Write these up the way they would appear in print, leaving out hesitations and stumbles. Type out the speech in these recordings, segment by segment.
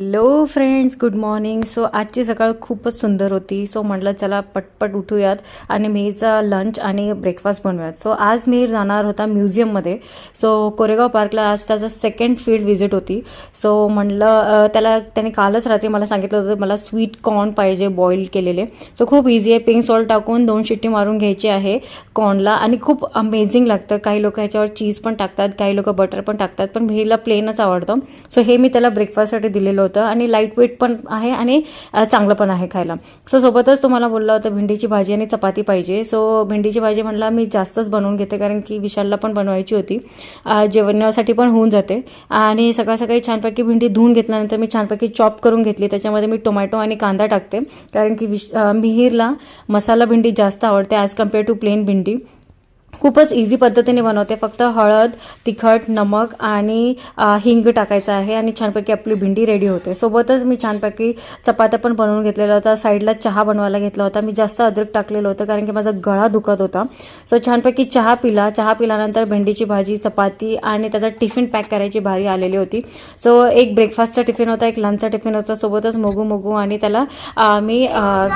Hello friends, good morning. So आजची सकाळ खूपच सुंदर होती. सो म्हटलं चला पटपट उठूयात आणि मिहीरचा लंच आणि ब्रेकफास्ट बनवूयात. सो आज मिहीर जाणार होता म्युझियममध्ये. सो कोरेगाव पार्कला आज त्याचा सेकंड फील्ड व्हिजिट होती. सो म्हटलं त्याने कालच रात्री मला सांगितलं होतं मला स्वीट कॉर्न पाहिजे बॉईल केलेले. सो खूप इझी आहे. पिंक सॉल्ट टाकून 2 शिट्टी मारून घ्यायची आहे कॉर्नला आणि खूप अमेझिंग लागतं. काही लोक ह्याच्यावर चीज पण टाकतात, काही लोक बटर पण टाकतात, पण मिहीरला प्लेनच आवडतं. सो हे मी त्याला ब्रेकफास्टसाठी दिलेलं होतं आणि लाईट वेट पण आहे आणि चांगलं पण आहे खायला. सो सोबतच तुम्हाला बोलला होतं भेंडीची भाजी आणि चपाती पाहिजे. सो भेंडीची भाजी म्हणला मी जास्तच बनवून घेते कारण की विशालला पण बनवायची होती, जेवणासाठी पण होऊन जाते. आणि सकाळ सकाळी छानपैकी भेंडी धुवून घेतल्यानंतर मी छानपैकी चॉप करून घेतली. त्याच्यामध्ये मी टोमॅटो आणि कांदा टाकते कारण की मिहीरला मसाला भेंडी जास्त आवडते ॲज कम्पेअर टू प्लेन भेंडी. खूपच इझी पद्धतीने बनवते. फक्त हळद, तिखट, नमक आणि हिंग टाकायचं आहे आणि छानपैकी आपली भेंडी रेडी होते. सोबतच मी छानपैकी चपात्या पण बनवून घेतलेला होता. साईडला चहा बनवायला घेतला होता. मी जास्त अद्रक टाकलेलं होतं कारण की माझा गळा दुखत होता. सो छानपैकी चहा पिल्यानंतर भेंडीची भाजी, चपाती आणि त्याचा टिफिन पॅक करायची भारी आलेली होती. सो एक ब्रेकफास्टचा टिफिन होता, एक लंचचा टिफिन होता. सोबतच मोगू आणि त्याला मी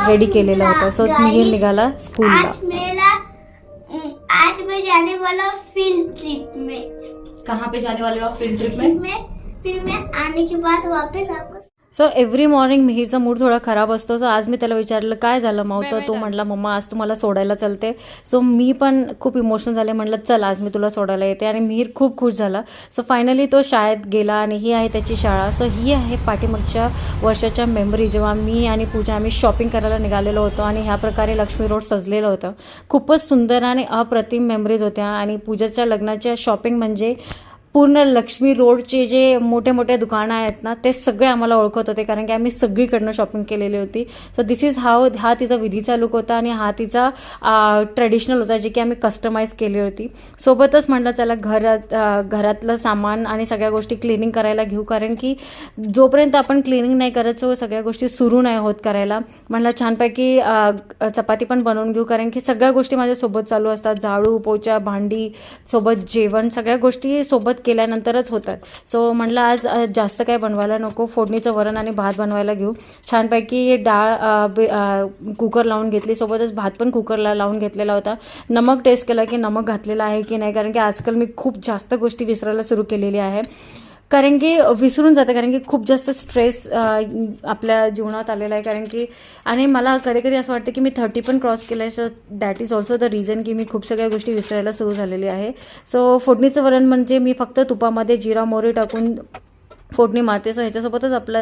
रेडी केलेलं होतं. सो मिहीर निघाला स्कूलला. आज मैं जाने वाला फील्ड ट्रिप में. कहाँ पे जाने वाले हो आप फील्ड ट्रिप में? फिर मैं आने के बाद वापस आपको. सो एव्हरी मॉर्निंग मिहीरचा मूड थोडा खराब असतो. सो आज मी त्याला विचारलं काय झालं माऊ, तर तो म्हटला मम्मा आज तुम्हाला सोडायला चलते. सो मी पण खूप इमोशनल झाले. म्हटलं चल आज मी तुला सोडायला येते आणि मिहीर खूप खुश झाला. सो फायनली तो शाळेत गेला आणि ही आहे त्याची शाळा. सो ही आहे पाठीमागच्या वर्षाच्या मेमरी, जेव्हा मी आणि पूजा आम्ही शॉपिंग करायला निघालेलो होतो आणि ह्या प्रकारे लक्ष्मी रोड सजलेलं होतं. खूपच सुंदर आणि अप्रतिम मेमरीज होत्या. आणि पूजाच्या लग्नाच्या शॉपिंग म्हणजे पूर्ण लक्ष्मी रोडचे जे मोठे मोठे दुकानं आहेत ना, ते सगळे आम्हाला ओळखत होते कारण की आम्ही सगळीकडनं शॉपिंग केलेली होती. सो दिस इज हा तिचा विधीचा लुक होता आणि हा तिचा ट्रेडिशनल होता, जे की आम्ही कस्टमाइज केली होती. सोबतच म्हटलं चला घरातलं सामान आणि सगळ्या गोष्टी क्लिनिंग करायला घेऊ कारण की जोपर्यंत आपण क्लिनिंग नाही करत सो सगळ्या गोष्टी सुरू नाही होत करायला. म्हटलं छानपैकी चपाती पण बनवून घेऊ कारण की सगळ्या गोष्टी माझ्यासोबत चालू असतात. झाडू, पोचा, भांडी, सोबत जेवण, सगळ्या गोष्टी सोबत केल्यानंतरच होतात. सो म्हटलं आज जास्त काय बनवायला नको, फोडणीचं वरण आणि भात बनवायला घेऊ. छानपैकी डाळ कुकर लावून घेतली. सोबतच भात पण कुकरला लावून घेतलेला होता. नमक टेस्ट केला की नमक घातलेलं आहे की नाही, कारण की आजकाल मी खूप जास्त गोष्टी विसरायला सुरू केलेली आहे कारण की विसरून जाते, कारण की खूप जास्त स्ट्रेस आपल्या जीवनात आलेला आहे. कारण की आणि मला कधी कधी असं वाटतं की मी 30 पण क्रॉस केलं आहे. So that is also the reason की मी खूप सगळ्या गोष्टी विसरायला सुरू झालेली आहे. सो फोडणीचं वरण म्हणजे मी फक्त तुपामध्ये जिरा मोहरी टाकून फोडणी मारते. सो ह्याच्यासोबतच आपलं